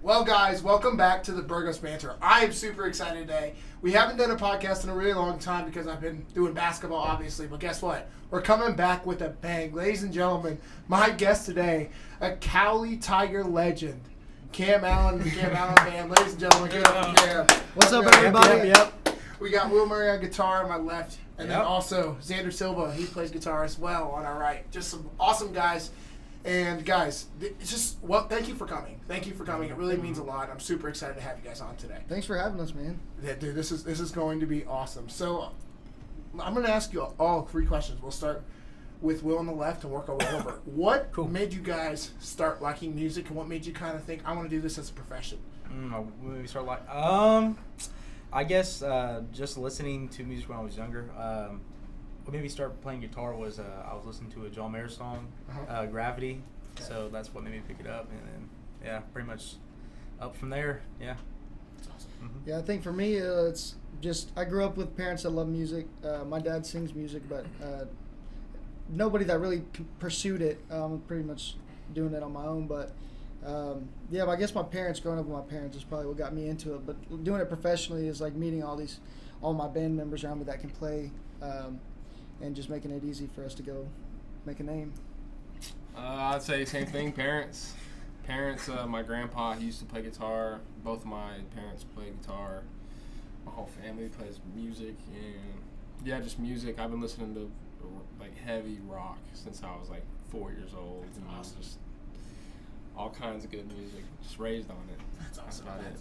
Well, guys, welcome back to the Burgos Banter. I am super excited today. We haven't done a podcast in a really long time because I've been doing basketball, obviously. But guess what? We're coming back with a bang. Ladies and gentlemen, my guest today, a Cali Tiger legend, Cam Allen, the Cam Allen Band. Ladies and gentlemen, give it up for Cam. What's up, everybody? Yep. We got Will Murray on guitar on my left, and then Yep. also Xander Silva. He plays guitar as well on our right. Just some awesome guys. And guys, it's just thank you for coming. Thank you for coming. It really means a lot. I'm super excited to have you guys on today. Thanks for having us, man. Yeah, dude, this is going to be awesome. So I'm going to ask you all three questions. We'll start with Will on the left and work our way over. What made you guys start liking music, and what made you kind of think I want to do this as a profession? When we start I guess just listening to music when I was younger. What made me start playing guitar was I was listening to a John Mayer song, Gravity. Okay. So that's what made me pick it up, and then pretty much up from there. Yeah. That's awesome. Mm-hmm. Yeah, I think for me, it's just I grew up with parents that love music. My dad sings music, but nobody that really pursued it. I'm pretty much doing it on my own, but I guess my parents, growing up with my parents, is probably what got me into it. But doing it professionally is like meeting all my band members around me that can play. And just making it easy for us to go make a name. I'd say same thing. Parents. My grandpa, he used to play guitar. Both of my parents play guitar. My whole family plays music, and just music. I've been listening to like heavy rock since I was like 4 years old. That's and awesome. Just all kinds of good music. Just raised on it. That's awesome. That's about it.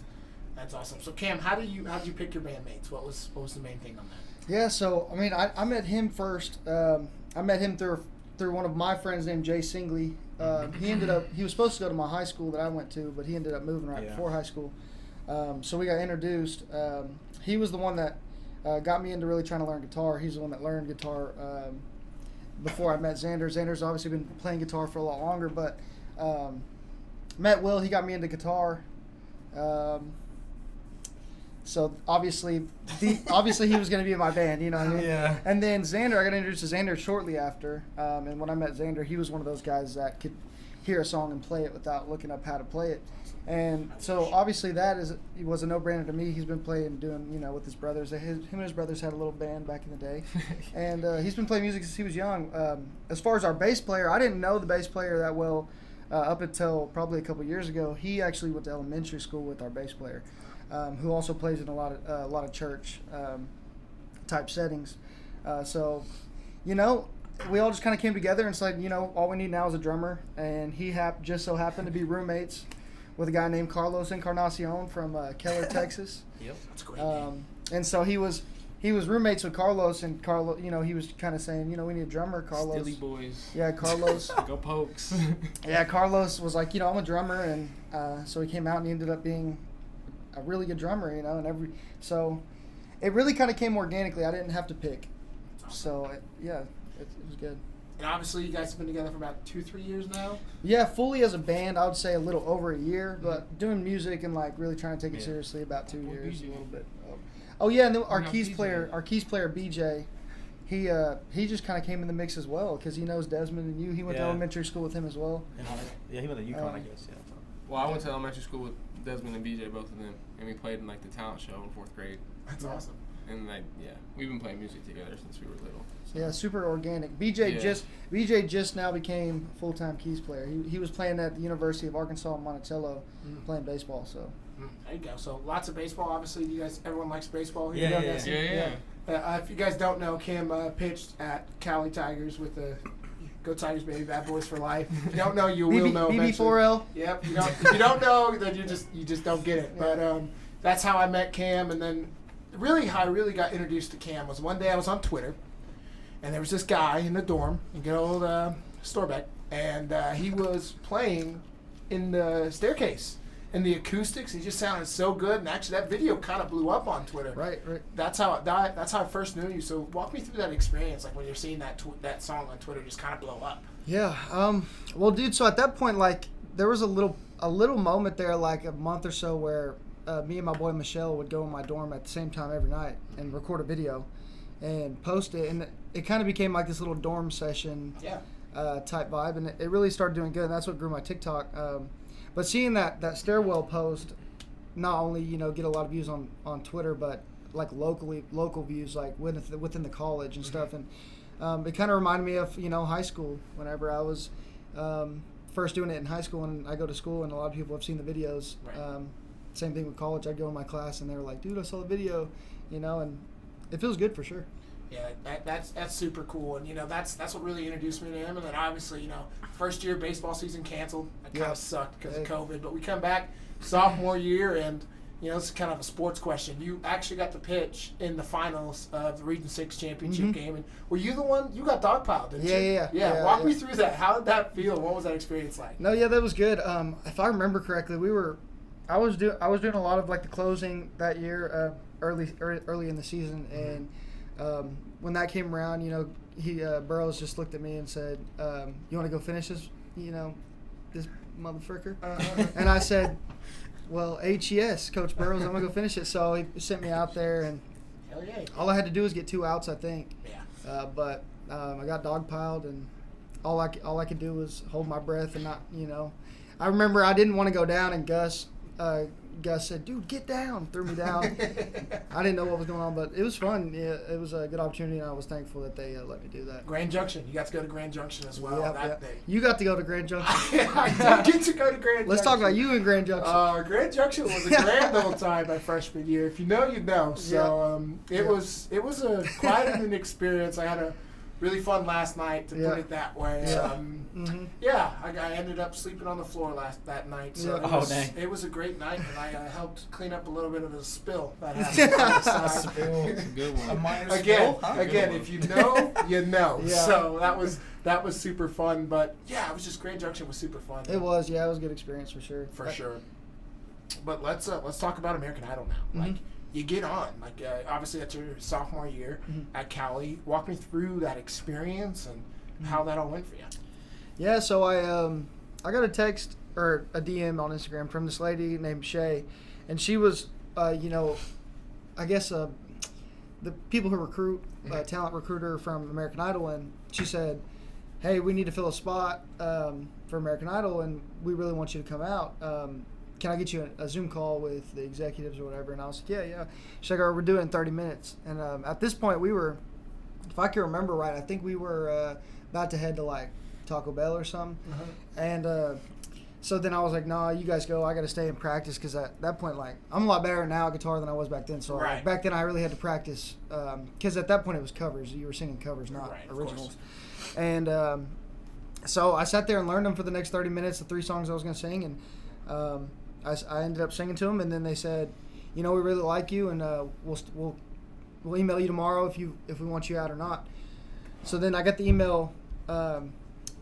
That's awesome. So Cam, how did you pick your bandmates? What was the main thing on that? Yeah, so I mean, I met him first. I met him through one of my friends named Jay Singley. He was supposed to go to my high school that I went to, but he ended up moving right before high school. So we got introduced. He was the one that got me into really trying to learn guitar. He's the one that learned guitar before I met Xander. Xander's obviously been playing guitar for a lot longer, but met Will. He got me into guitar. So obviously he was going to be in my band, you know what I mean? Yeah. And then Xander, I got introduced to Xander shortly after. And when I met Xander, he was one of those guys that could hear a song and play it without looking up how to play it. And so obviously it was a no-brainer to me. He's been playing, doing, with his brothers. Him and his brothers had a little band back in the day. And he's been playing music since he was young. As far as our bass player, I didn't know the bass player that well up until probably a couple years ago. He actually went to elementary school with our bass player. Who also plays in a lot of church type settings. So, we all just kind of came together and said, all we need now is a drummer. And he just so happened to be roommates with a guy named Carlos Encarnacion from Keller, Texas. Yep. That's great. And so he was roommates with Carlos, and Carlos, he was kind of saying, we need a drummer. Carlos. Stilly boys. Yeah, Carlos. Go Pokes. Yeah, Carlos was like, I'm a drummer, and so he came out and he ended up being a really good drummer, so it really kind of came organically. I didn't have to pick. So it was good. And obviously you guys have been together for about 2-3 years now. Yeah, fully as a band, I would say a little over a year, but doing music and like really trying to take it seriously about 2 years, a little bit. Oh yeah, and then our keys player BJ, he just kind of came in the mix as well because he knows Desmond and you. He went to elementary school with him as well. Yeah, he went to UConn, I guess. Yeah. Well, I went to elementary school with Desmond and BJ, both of them, and we played in like the talent show in 4th grade. That's awesome. And we've been playing music together since we were little. So. Yeah, super organic. BJ just now became a full-time keys player. He was playing at the University of Arkansas in Monticello, playing baseball. So there you go. So lots of baseball. Obviously, everyone likes baseball here. Yeah. If you guys don't know, Cam pitched at Cali Tigers with the Go Tigers, baby, bad boys for life. If you don't know, you will know. BB4L. Yep. If you don't know, then you just don't get it. But that's how I met Cam, and then really how I really got introduced to Cam was one day I was on Twitter, and there was this guy in the dorm, in good old Storbeck, and he was playing in the staircase. And the acoustics, he just sounded so good. And actually, that video kind of blew up on Twitter. Right. That's how I first knew you. So walk me through that experience, like when you're seeing that song on Twitter just kind of blow up. Yeah. Well, dude. So at that point, like, there was a little moment there, like a month or so, where me and my boy Michelle would go in my dorm at the same time every night and record a video, and post it, and it kind of became like this little dorm session type vibe, and it really started doing good. And that's what grew my TikTok. But seeing that stairwell post, not only get a lot of views on Twitter, but like local views, like within the college and stuff, and it kind of reminded me of high school whenever I was first doing it in high school, and I go to school and a lot of people have seen the videos. Right. Same thing with college. I'd go in my class and they were like, dude, I saw the video, and it feels good for sure. Yeah, that's super cool, and that's what really introduced me to him. And then obviously, first year baseball season canceled. It kind of sucked because of COVID, but we come back sophomore year, and it's kind of a sports question. You actually got to pitch in the finals of the Region 6 championship game, and were you the one? You got dogpiled, didn't you? Yeah. Walk me through that. How did that feel? What was that experience like? No, yeah, that was good. If I remember correctly, I was doing a lot of like the closing that year, early in the season, and when that came around, Burgos just looked at me and said, "You want to go finish this, this motherfucker?" And I said, "Well, yes, Coach Burgos, I'm gonna go finish it." So he sent me out there, and hell yeah, all I had to do was get 2 outs, I think. Yeah. But I got dogpiled, and all I could do was hold my breath and not, I remember I didn't want to go down, and Gus said, "Dude, get down!" Threw me down. I didn't know what was going on, but it was fun. Yeah, it was a good opportunity, and I was thankful that they let me do that. Grand Junction. You got to go to Grand Junction as well that day. You got to go to Grand Junction. I did get to go to Grand Junction. Let's talk about you in Grand Junction. Grand Junction was a grand old time my freshman year. If you know, you know. So it was quite an experience. I had a really fun last night, to put it that way. I ended up sleeping on the floor that night. So it was a great night, and I helped clean up a little bit of a spill that happened. It's a good one. A minor Again, spill? if you know, you know. Yeah. So that was super fun. But yeah, it was just Grand Junction was super fun. It was a good experience for sure. For sure. But let's talk about American Idol now. Like, you get on. Like, obviously that's your sophomore year at Cali. Walk me through that experience and how that all went for you. Yeah, so I got a text or a DM on Instagram from this lady named Shay, and she was, I guess the people who recruit, talent recruiter from American Idol, and she said, "Hey, we need to fill a spot for American Idol, and we really want you to come out. Can I get you a Zoom call with the executives or whatever?" And I was like, yeah. She's like, "We're doing it in 30 minutes." And at this point, we were, if I can remember right, I think we were about to head to like Taco Bell or something. And so then I was like, "No, you guys go. I got to stay and practice," because at that point, like, I'm a lot better now at guitar than I was back then. So like, back then I really had to practice because at that point it was covers. You were singing covers, not originals. And so I sat there and learned them for the next 30 minutes, the 3 songs I was going to sing, and I ended up singing to them, and then they said, "We really like you, and we'll email you tomorrow if we want you out or not." So then I got the email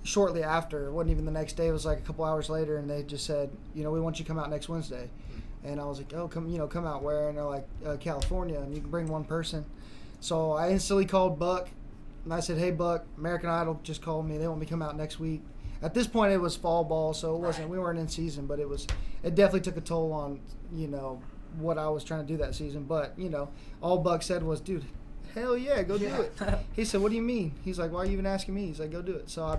shortly after. It wasn't even the next day. It was like a couple hours later, and they just said, "We want you to come out next Wednesday." And I was like, "Oh, come out where?" And they're like, "California, and you can bring one person." So I instantly called Buck, and I said, "Hey, Buck, American Idol just called me. They want me to come out next week." At this point, it was fall ball, so it wasn't. We weren't in season, but it definitely took a toll on what I was trying to do that season. But all Buck said was, "Dude, hell yeah, go do it." He said, "What do you mean?" He's like, "Why are you even asking me?" He's like, "Go do it." So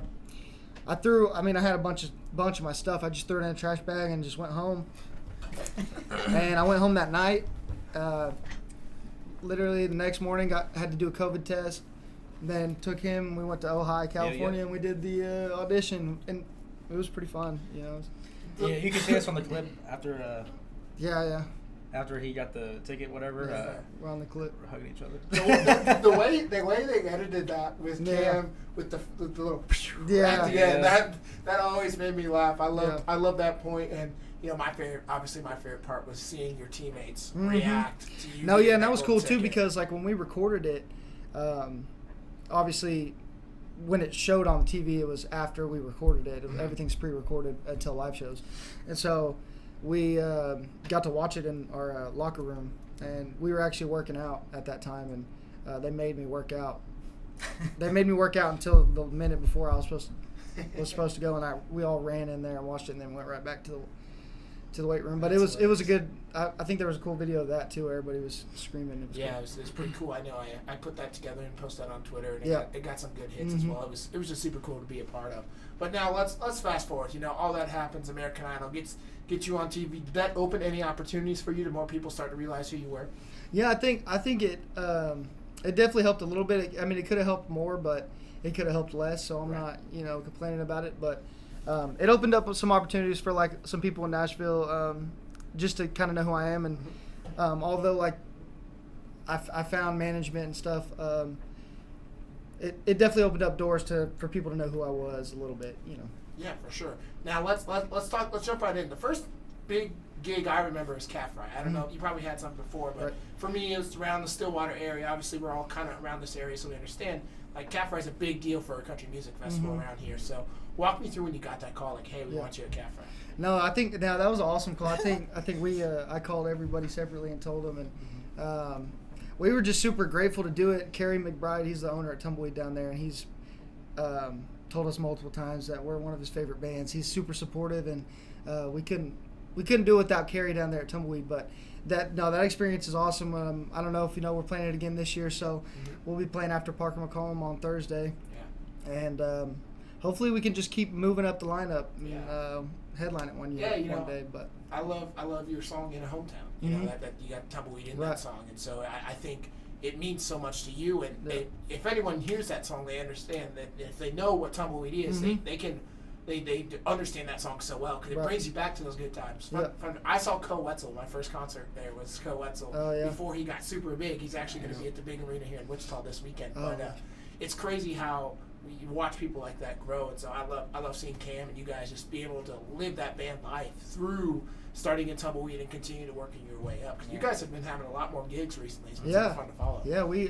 I threw. I had a bunch of my stuff. I just threw it in a trash bag and just went home. And I went home that night. Literally the next morning, had to do a COVID test. Then took him. We went to Ojai, California, and we did the audition, and it was pretty fun. Yeah, you can see us on the clip after. After he got the ticket, whatever. We're on the clip. We're hugging each other. the way they edited that with Cam with the little at the end, that always made me laugh. I love that point, and my favorite part was seeing your teammates react to you. No, and that was cool too, because like when we recorded it, obviously when it showed on TV, it was after we recorded it. Everything's pre-recorded until live shows, and so we got to watch it in our locker room, and we were actually working out at that time, and they made me work out. They made me work out until the minute before I was supposed to go, and we all ran in there and watched it, and then went right back to to the weight room. But That's it was a good. I think there was a cool video of that too, where everybody was screaming. It was Yeah, cool. it was pretty cool. I know. I put that together and posted that on Twitter, and Yeah. it got some good hits as well. It was just super cool to be a part of. But now let's fast forward. You know, all that happens. American Idol gets you on TV. Did that open any opportunities for you? Did more people start to realize who you were? Yeah, I think it definitely helped a little bit. I mean, it could have helped more, but it could have helped less. So I'm not complaining about it. But it opened up some opportunities for like some people in Nashville just to kind of know who I am. And although like I found management and stuff, it definitely opened up doors for people to know who I was a little bit. Yeah, for sure. Now let's talk. Let's jump right in. The first big gig I remember is Cat Fry. I don't know. You probably had some before, but Right. for me, it was around the Stillwater area. Obviously, we're all kind of around this area, so we understand. Like Cat Fry is a big deal for a country music festival around here. So walk me through when you got that call. Like, hey, we want you at Cat Fry. No, I think that was an awesome call. I think I called everybody separately and told them, and we were just super grateful to do it. Kerry McBride, he's the owner at Tumbleweed down there, and he's told us multiple times that we're one of his favorite bands. He's super supportive, and we couldn't do it without Kerry down there at Tumbleweed. But that experience is awesome. I don't know if we're playing it again this year, so we'll be playing after Parker McCollum on Thursday, and hopefully we can just keep moving up the lineup and headline it one day. But I love your song In a Hometown. You know that you got Tumbleweed in that song, and so I think it means so much to you. And if anyone hears that song, they understand that if they know what Tumbleweed is, they understand that song so well because it brings you back to those good times. I saw Co Wetzel. My first concert there was Co Wetzel. Before he got super big. He's actually going to be at the big arena here in Wichita this weekend. But it's crazy how you watch people like that grow, and so I love seeing Cam and you guys just be able to live that band life through starting in Tumbleweed and continue to working your way up. Because you guys have been having a lot more gigs recently. It's been super fun to follow. Yeah, we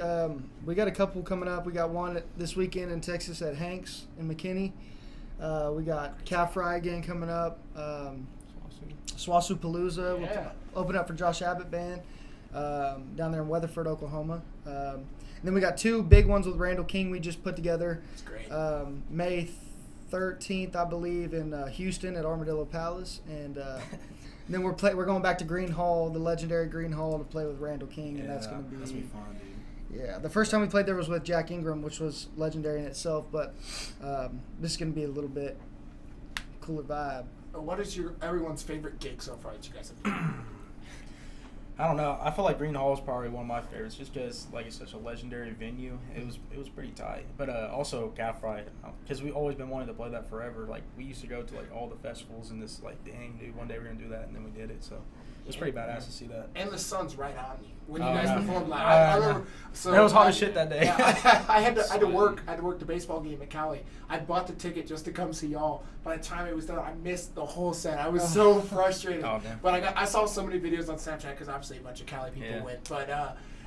got a couple coming up. We got one this weekend in Texas at Hanks in McKinney. We got Cat Fry again coming up. Swasu Palooza. We'll open up for Josh Abbott Band down there in Weatherford, Oklahoma. And then we got two big ones with Randall King we just put together. That's great. May 13th, I believe, in Houston at Armadillo Palace. And then we're going back to Green Hall, the legendary Green Hall, to play with Randall King. And that's going to be fun, dude. Yeah, the first time we played there was with Jack Ingram, which was legendary in itself. But this is going to be a little bit cooler vibe. What is everyone's favorite gig so far that you guys have done? I don't know. I feel like Green Hall is probably one of my favorites, just because like it's such a legendary venue. It was pretty tight. But also Cat Fry, because we've always been wanting to play that forever. Like we used to go to like all the festivals and this like, dang, dude, one day we're gonna do that, and then we did it. So it was pretty badass to see that. And the sun's right on you when you guys performed live. I remember. So it was hot as shit that day. I had to work the baseball game at Cali. I bought the ticket just to come see y'all. By the time it was done, I missed the whole set. I was so frustrated. Oh, damn. But I saw so many videos on Snapchat because obviously a bunch of Cali people went. But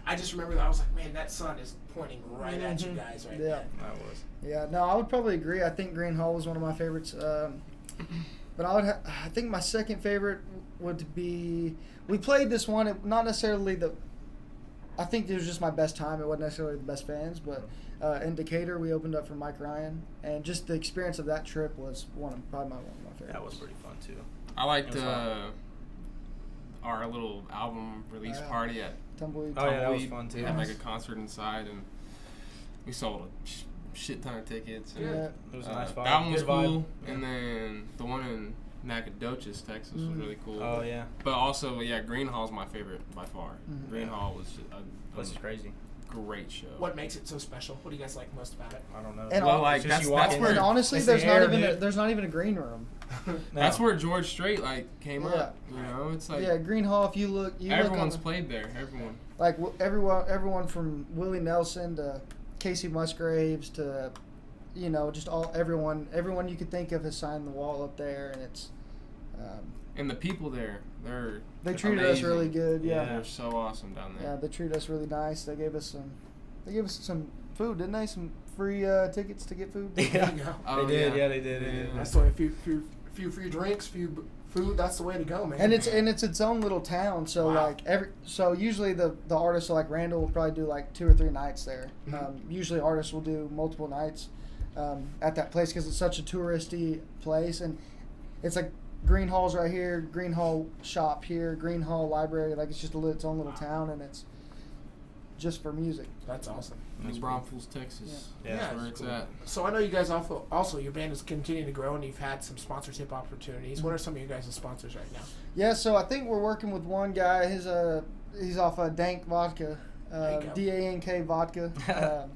I just remember that I was like, man, that sun is pointing right at you guys right now. I was. Yeah, no, I would probably agree. I think Green Hall was one of my favorites. But I think my second favorite would be, we played this one, not necessarily I think it was just my best time. It wasn't necessarily the best fans, but in Decatur we opened up for Mike Ryan, and just the experience of that trip was probably one of my favorites. That was pretty fun too. I liked our little album release party at Tumbleweed. Oh yeah, that was fun too. We had like a concert inside, and we sold a shit ton of tickets. And, Yeah. It was a nice vibe. that one was Good vibe. cool, and then the one in Nacogdoches, Texas, was really cool. Oh yeah. But also, Green Hall's my favorite by far. Green Hall was This is crazy. great show. What makes it so special? What do you guys like most about it? I don't know. And Well, like It's just that's you walk in where And honestly, It's there's the not air, even dude. there's not even a green room. that's where George Strait came Yeah. up. You know, it's like Yeah, Green Hall. If you look, everyone's look on, played there. Everyone. like everyone from Willie Nelson to Casey Musgraves to, just everyone you could think of has signed the wall up there, and it's. And the people there, They treated us amazing. really good. Yeah. They're so awesome down there. Yeah, they treated us really nice. They gave us some food, didn't they? Some free tickets to get food. Yeah. There you go. Oh, They did. yeah. Yeah, they did. They did. That's the way. Few free drinks, few food. That's the way to go, man. And it's its own little town. So Wow. so usually the artists, so like Randall will probably do like 2 or 3 nights there. Usually artists will do multiple nights at that place because it's such a touristy place, and it's like Green Hall's right here, Green Hall shop here, Green Hall library. Like it's just its own little town, and it's just for music. That's awesome. New Braunfels, Texas. Yeah, That's where it's it's at. So I know you guys also your band is continuing to grow, and you've had some sponsorship opportunities. What are some of you guys' sponsors right now? Yeah, so I think we're working with one guy. He's off Dank Vodka, There you go. DANK Vodka.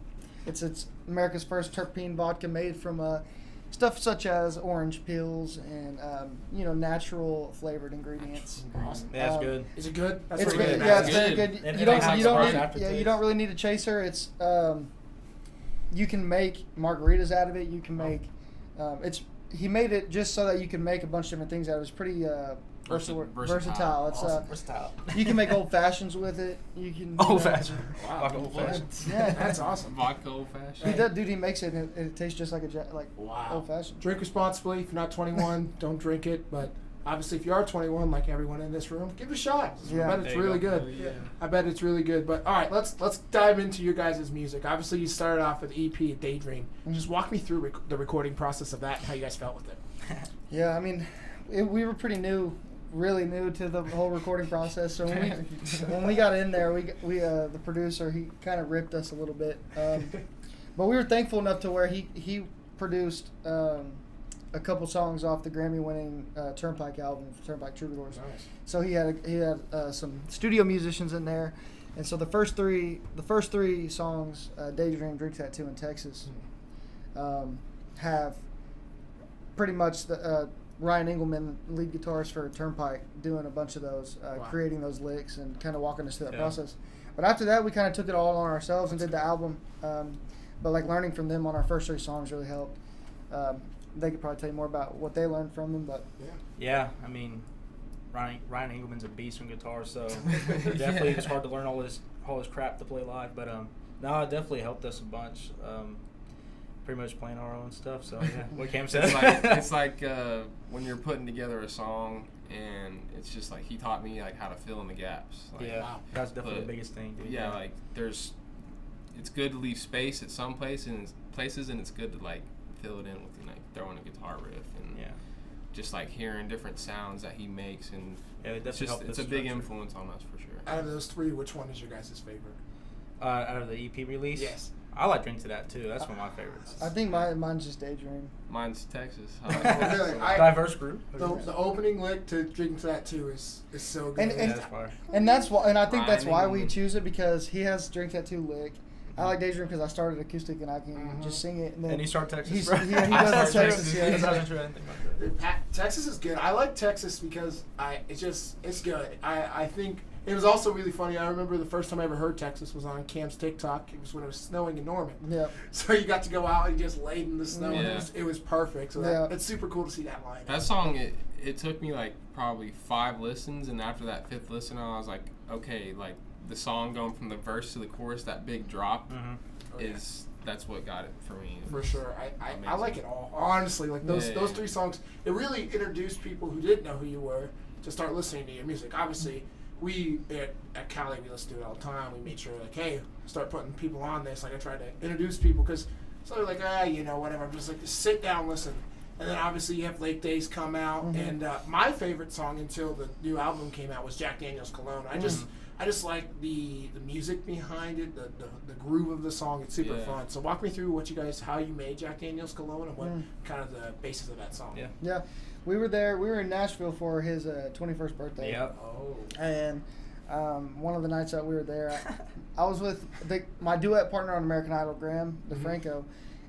It's America's first terpene vodka made from stuff such as orange peels and natural flavored ingredients. Awesome. Yeah, it's Um, good. Is it good? That's It's what good. really Yeah, it's matters. very Good. good. And You it don't has you don't surprise need aftertaste. you don't really need a chaser. It's you can make margaritas out of it. You can make he made it just so that you can make a bunch of different things out of it. It's pretty versatile. It's Awesome. Versatile. you can make old fashions with it. You can Old fashioned. Wow. Vodka old fashioned. Yeah. That's awesome. Vodka old fashioned. He does, dude. He makes it, and it tastes just like Wow. old fashioned. Drink responsibly. If you're not 21, don't drink it. But obviously, if you are 21, like everyone in this room, give it a shot. Yeah. I bet There it's you really go. good. Yeah. I bet it's really good. But all right, let's dive into your guys' music. Obviously, you started off with EP Daydream. Just walk me through the recording process of that and how you guys felt with it. Yeah, I mean, we were pretty new, really new to the whole recording process. So when we got in there, we the producer, he kind of ripped us a little bit, but we were thankful enough to where he produced a couple songs off the Grammy-winning Turnpike album, Turnpike Troubadours. Nice. So he had some studio musicians in there, and so the first three songs, Daydream, Drink Tattoo, and Texas, have pretty much the Ryan Engelman, lead guitarist for Turnpike, doing a bunch of those, Wow. creating those licks and kind of walking us through that Yeah. process. But after that, we kind of took it all on ourselves and did the album. But like learning from them on our first three songs really helped. They could probably tell you more about what they learned from them, but Yeah, I mean, Ryan Engelman's a beast on guitar, so definitely it was hard to learn all his crap to play live. But no, it definitely helped us a bunch. Pretty much playing our own stuff. So yeah, what Cam said. It's like when you're putting together a song, and it's just like he taught me like how to fill in the gaps. Like, Yeah, Wow. that's definitely But, the biggest thing, dude. yeah, like it's good to leave space at some places, and it's good to like fill it in with like throwing a guitar riff and Yeah. just like hearing different sounds that he makes, and Yeah, it it's definitely just helped it's us a big structure. influence on us for sure. Out of those three, which one is your guys' favorite? Out of the EP release? Yes. I like Drink to That too. That's one of my favorites. I think mine's just Daydream. Mine's Texas. Really? Diverse group. The opening lick to Drink to That too is so good. And- Yeah, that's fire. And that's why, and I think that's Ryan why we Engelman. choose it, because he has Drink Tattoo lick. I like Daydream because I started acoustic and I can just sing it. And then And he started Texas. he's- bro. yeah, he I does started Texas, yeah. That's not true. I didn't think about that. Texas is good. I like Texas because it's good. I think it was also really funny. I remember the first time I ever heard Texas was on Cam's TikTok. It was when it was snowing in Norman. Yeah. So you got to go out and just laid in the snow. And Yeah. it was perfect. So Yeah. it's super cool to see that line. That song, it took me like probably 5 listens, and after that 5th listen, I was like, okay, like the song going from the verse to the chorus, that big drop that's what got it for me. For sure. I Amazing. like it all. Honestly, like those Yeah. those 3 songs, it really introduced people who didn't know who you were to start listening to your music. Obviously, we at Cali, we listen to it all the time. We made sure, like, hey, start putting people on this. Like, I tried to introduce people because so they're like, whatever. I'm just like, just sit down, listen. And then obviously you have Lake Days come out, and my favorite song until the new album came out was Jack Daniel's Cologne. I just like the music behind it, the groove of the song. It's super Yeah. fun. So walk me through how you made Jack Daniel's Cologne and what kind of the basis of that song. Yeah. Yeah. We were there. We were in Nashville for his 21st birthday. Yep. Oh. And one of the nights that we were there, I was with my duet partner on American Idol, Graham DeFranco,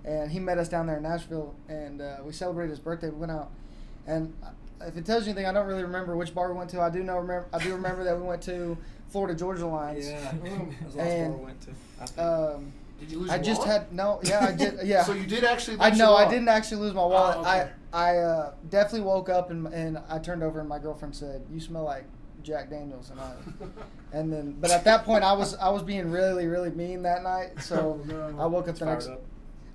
and he met us down there in Nashville, and we celebrated his birthday. We went out, and if it tells you anything, I don't really remember which bar we went to. I do remember that we went to Florida Georgia Lines. Yeah. That was the last And, bar we went to. I think. Did you lose I your just wallet? had no. Yeah, I did. Yeah. So you did actually lose I your know I wallet. didn't actually lose my wallet. Oh, okay. I definitely woke up and I turned over and my girlfriend said, "You smell like Jack Daniels," and then but at that point I was being really really mean that night. So Oh, no. I woke up the Fired next. up.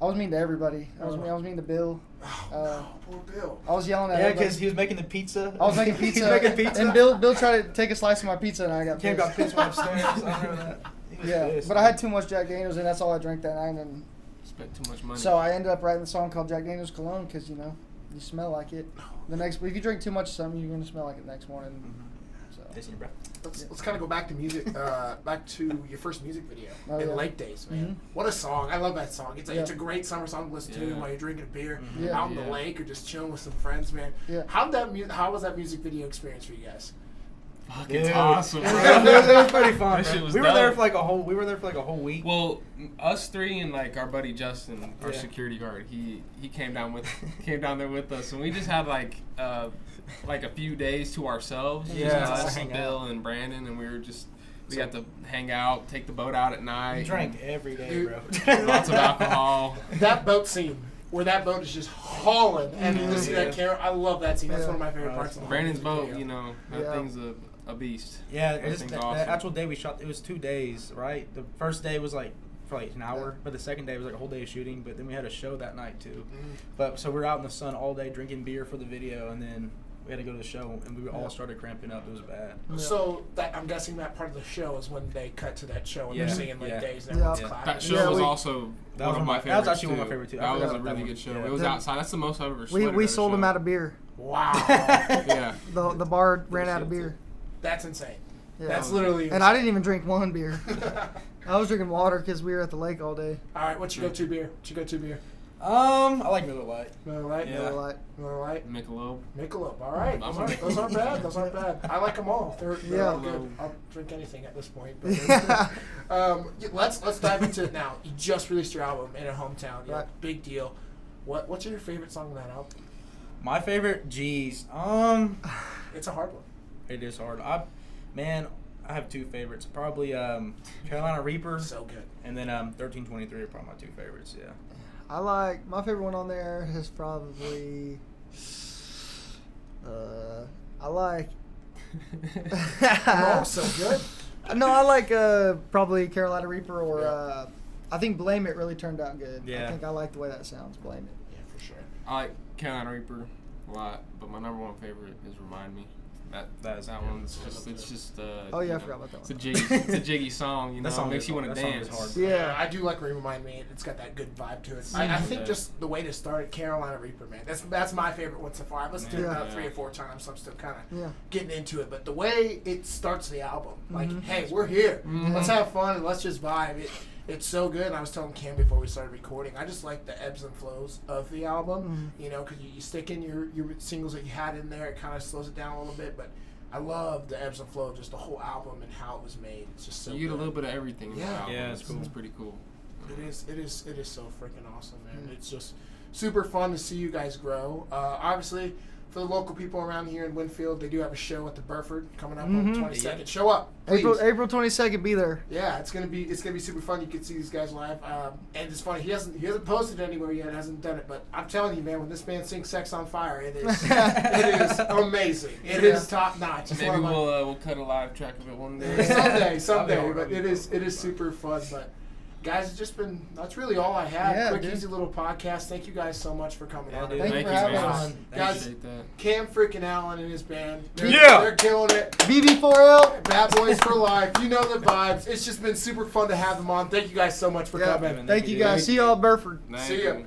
I was mean to everybody. I was mean to Bill. Oh, no, poor Bill. I was yelling at Yeah, everybody. because he was making the pizza. I was making pizza. He's making pizza. And Bill tried to take a slice of my pizza and I got Cam pissed. got pissed when upstairs. I remember that. He was Yeah, pissed. but I had too much Jack Daniels and that's all I drank that night. And Spent too much money. so I ended up writing a song called Jack Daniels Cologne because you smell like it. Oh, the next. If you drink too much of something, you're gonna smell like it the next morning. So. Tasting your breath. Let's kind of go back to music, back to your first music video in yeah. Lake Days, man. Mhm. What a song! I love that song. It's Yeah. a great summer song to listen to Yeah. while you're drinking a beer Yeah. out on the Yeah. lake or just chilling with some friends, man. Yeah. How was that music video experience for you guys? Fucking Dude. awesome, bro. It was pretty fun. That shit bro. was We were there dope. for like a whole. We were there for like a whole week. Well, us three and like our buddy Justin, our Yeah. security guard, he came down there with us, and we just had like a few days to ourselves. Yeah, Just just us hang and Bill out. and Brandon, and we got to hang out, take the boat out at night. We drank every day, Dude. bro. Lots of alcohol. That boat scene where that boat is just hauling and you just see Yeah. that camera. I love that scene. That's Yeah. one of my favorite parts of the whole Brandon's music boat, video. you know, that Yeah. thing's a beast. Yeah, That it's thing's the awesome. actual day we shot. It was 2 days, right? The first day was like for like an hour, but the second day was like a whole day of shooting. But then we had a show that night too. But so we were out in the sun all day drinking beer for the video, and then we had to go to the show, and we all started cramping up. It was bad. So that I'm guessing that part of the show is when they cut to that show and Yeah. they're singing Lake Yeah. Days and everyone's Yeah. clapping. That show Yeah, was we- also That one was of my my- favorites. that was actually one of my too. favorite, too. I That was forgot a about that really one. good show. Yeah. It was Then- outside. That's the most I've ever We sweated sold at a him show. out of beer. Wow. Yeah. The bar ran out of beer. That's insane. Yeah. That's literally And I didn't even drink one beer. I was drinking water because we were at the lake all day. All right, what's your go-to beer? What's your go-to beer? I like Miller Lite. Miller Lite? Yeah. Miller Lite. Miller Lite? Michelob. Michelob. All right. I'm Those aren't bad. Those aren't bad. I like them all. They're Yeah. all good. I'll drink anything at this point. But, Yeah. let's dive into it now. You just released your album in your hometown. Yeah, Right. big deal. What's your favorite song on that album? My favorite, geez, It's a hard one. it is hard. I have 2 favorites. Probably Carolina Reaper, So good. and then 1323 are probably my 2 favorites. Yeah. I like my favorite one on there is probably. I like. Oh, so good. No, I like probably Carolina Reaper or I think Blame It really turned out good. Yeah. I think I like the way that sounds. Blame It. Yeah, for sure. I like Carolina Reaper a lot, but my number one favorite is Remind Me. That one's just Oh, yeah, you I know, forgot about that it's a one. jiggy song, you know. That song makes is you want hard. to That song dance. is hard. Yeah. I do like Remind Me. It's got that good vibe to it. I think Yeah. just the way to start it, Carolina Reaper, man. That's my favorite one so far. I've listened to it Yeah. about 3 or 4 times, so I'm still kind of Yeah. getting into it. But the way it starts the album, like, Mhm. hey, we're here. Mhm. Let's have fun and let's just vibe. It's so good. And I was telling Cam before we started recording, I just like the ebbs and flows of the album. You know, because you stick in your singles that you had in there, it kind of slows it down a little bit. But I love the ebbs and flow of just the whole album and how it was made. It's just so You get a good. little bit of everything in the Yeah. album. Yeah, it's cool. It's pretty cool. It is so freaking awesome, man. It's just super fun to see you guys grow. Obviously, for the local people around here in Winfield, they do have a show at the Burford coming up on the 22nd. Show up, please. April 22nd, be there. Yeah, it's gonna be super fun. You can see these guys live, and it's funny. He hasn't posted it anywhere yet. Hasn't done it, but I'm telling you, man, when this man sings "Sex on Fire," it is it is amazing. It is top notch. It's Maybe one of my- we'll cut a live track of it one day. someday. That'd be But it awesome. is super fun. But guys, it's just been that's really all I had. Yeah, Quick, dude. easy little podcast. Thank you guys so much for coming Yeah, on. dude. Thank you Thank for you, having man. us. Guys, Appreciate that. Cam freaking Allen and his band. Yeah. They're killing it. BB4L. Bad Boys for Life. You know the vibes. It's just been super fun to have them on. Thank you guys so much for Yeah. coming. Thank you guys. See y'all at Burford. Thank See ya. you.